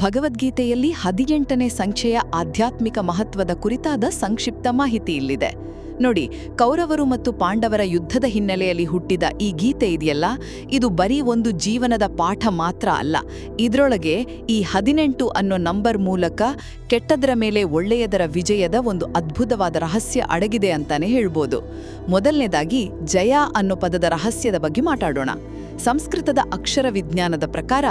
ಭಗವದ್ಗೀತೆಯಲ್ಲಿ 18ನೇ ಸಂಖ್ಯೆಯ ಆಧ್ಯಾತ್ಮಿಕ ಮಹತ್ವದ ಕುರಿತಾದ ಸಂಕ್ಷಿಪ್ತ ಮಾಹಿತಿ ಇಲ್ಲಿದೆ. ನೋಡಿ, ಕೌರವರು ಮತ್ತು ಪಾಂಡವರ ಯುದ್ಧದ ಹಿನ್ನೆಲೆಯಲ್ಲಿ ಹುಟ್ಟಿದ ಈ ಗೀತೆ ಇದೆಯಲ್ಲ, ಇದು ಬರೀ ಒಂದು ಜೀವನದ ಪಾಠ ಮಾತ್ರ ಅಲ್ಲ. ಇದರೊಳಗೆ ಈ 18 ಅನ್ನೋ ನಂಬರ್ ಮೂಲಕ ಕೆಟ್ಟದರ ಮೇಲೆ ಒಳ್ಳೆಯದರ ವಿಜಯದ ಒಂದು ಅದ್ಭುತವಾದ ರಹಸ್ಯ ಅಡಗಿದೆ ಅಂತಾನೆ ಹೇಳ್ಬೋದು. ಮೊದಲನೇದಾಗಿ ಜಯ ಅನ್ನೋ ಪದದ ರಹಸ್ಯದ ಬಗ್ಗೆ ಮಾತಾಡೋಣ. ಸಂಸ್ಕೃತದ ಅಕ್ಷರ ವಿಜ್ಞಾನದ ಪ್ರಕಾರ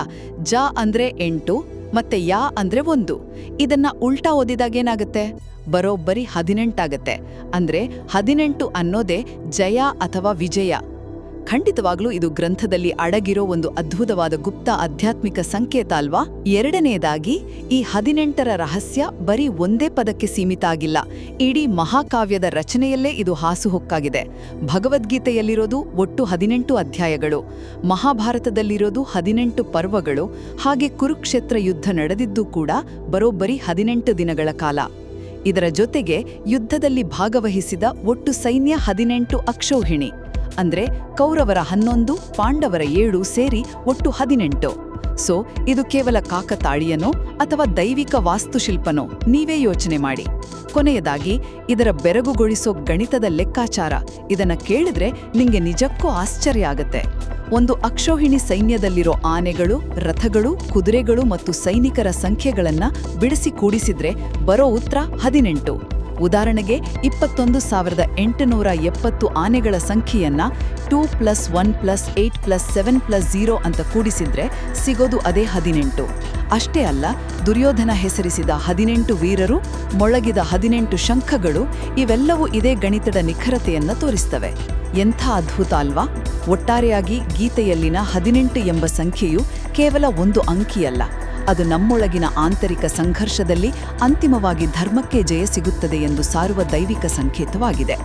ಜ ಅಂದ್ರೆ 8 ಮತ್ತೆ ಯಾ ಅಂದ್ರೆ 1. ಇದನ್ನ ಉಲ್ಟಾ ಓದಿದಾಗೇನಾಗುತ್ತೆ? ಬರೋಬ್ಬರಿ 18 ಆಗತ್ತೆ. ಅಂದ್ರೆ 18 ಅನ್ನೋದೇ ಜಯ ಅಥವಾ ವಿಜಯ. ಖಂಡಿತವಾಗ್ಲೂ ಇದು ಗ್ರಂಥದಲ್ಲಿ ಅಡಗಿರೋ ಒಂದು ಅದ್ಭುತವಾದ ಗುಪ್ತ ಆಧ್ಯಾತ್ಮಿಕ ಸಂಕೇತ ಅಲ್ವಾ? ಎರಡನೆಯದಾಗಿ ಈ 18ರ ರಹಸ್ಯ ಬರೀ ಒಂದೇ ಪದಕ್ಕೆ ಸೀಮಿತ ಆಗಿಲ್ಲ. ಇಡೀ ಮಹಾಕಾವ್ಯದ ರಚನೆಯಲ್ಲೇ ಇದು ಹಾಸುಹೊಕ್ಕಾಗಿದೆ. ಭಗವದ್ಗೀತೆಯಲ್ಲಿರೋದು ಒಟ್ಟು 18 ಅಧ್ಯಾಯಗಳು, ಮಹಾಭಾರತದಲ್ಲಿರೋದು 18 ಪರ್ವಗಳು, ಹಾಗೆ ಕುರುಕ್ಷೇತ್ರ ಯುದ್ಧ ನಡೆದಿದ್ದು ಕೂಡ ಬರೋಬ್ಬರಿ 18 ದಿನಗಳ ಕಾಲ. ಇದರ ಜೊತೆಗೆ ಯುದ್ಧದಲ್ಲಿ ಭಾಗವಹಿಸಿದ ಒಟ್ಟು ಸೈನ್ಯ 18 ಅಕ್ಷೌಹಿಣಿ, ಅಂದ್ರೆ ಕೌರವರ 11, ಪಾಂಡವರ 7 ಸೇರಿ ಒಟ್ಟು 18. ಸೊ ಇದು ಕೇವಲ ಕಾಕತಾಳೀಯನೋ ಅಥವಾ ದೈವಿಕ ವಾಸ್ತುಶಿಲ್ಪನೋ? ನೀವೇ ಯೋಚನೆ ಮಾಡಿ. ಕೊನೆಯದಾಗಿ ಇದರ ಬೆರಗುಗೊಳಿಸೋ ಗಣಿತದ ಲೆಕ್ಕಾಚಾರ, ಇದನ್ನ ಕೇಳಿದ್ರೆ ನಿಂಗೆ ನಿಜಕ್ಕೂ ಆಶ್ಚರ್ಯ ಆಗತ್ತೆ. ಒಂದು ಅಕ್ಷೌಹಿಣಿ ಸೈನ್ಯದಲ್ಲಿರೋ ಆನೆಗಳು, ರಥಗಳು, ಕುದುರೆಗಳು ಮತ್ತು ಸೈನಿಕರ ಸಂಖ್ಯೆಗಳನ್ನ ಬಿಡಿಸಿ ಕೂಡಿಸಿದ್ರೆ ಬರೋ ಉತ್ತರ 18. ಉದಾಹರಣೆಗೆ 21,870 ಆನೆಗಳ ಸಂಖ್ಯೆಯನ್ನ 2 + 1 + 8 + 7 + 0 ಅಂತ ಕೂಡಿಸಿದ್ರೆ ಸಿಗೋದು ಅದೇ 18. ಅಷ್ಟೇ ಅಲ್ಲ, ದುರ್ಯೋಧನ ಹೆಸರಿಸಿದ 18 ವೀರರು, ಮೊಳಗಿದ 18 ಶಂಖಗಳು, ಇವೆಲ್ಲವೂ ಇದೇ ಗಣಿತದ ನಿಖರತೆಯನ್ನ ತೋರಿಸ್ತವೆ. ಎಂಥ ಅದ್ಭುತ ಅಲ್ವಾ? ಒಟ್ಟಾರೆಯಾಗಿ ಗೀತೆಯಲ್ಲಿನ 18 ಎಂಬ ಸಂಖ್ಯೆಯು ಕೇವಲ ಒಂದು ಅಂಕಿಯಲ್ಲ. ಅದು ನಮ್ಮೊಳಗಿನ ಆಂತರಿಕ ಸಂಘರ್ಷದಲ್ಲಿ ಅಂತಿಮವಾಗಿ ಧರ್ಮಕ್ಕೆ ಜಯ ಸಿಗುತ್ತದೆ ಎಂದು ಸಾರುವ ದೈವಿಕ ಸಂಕೇತವಾಗಿದೆ.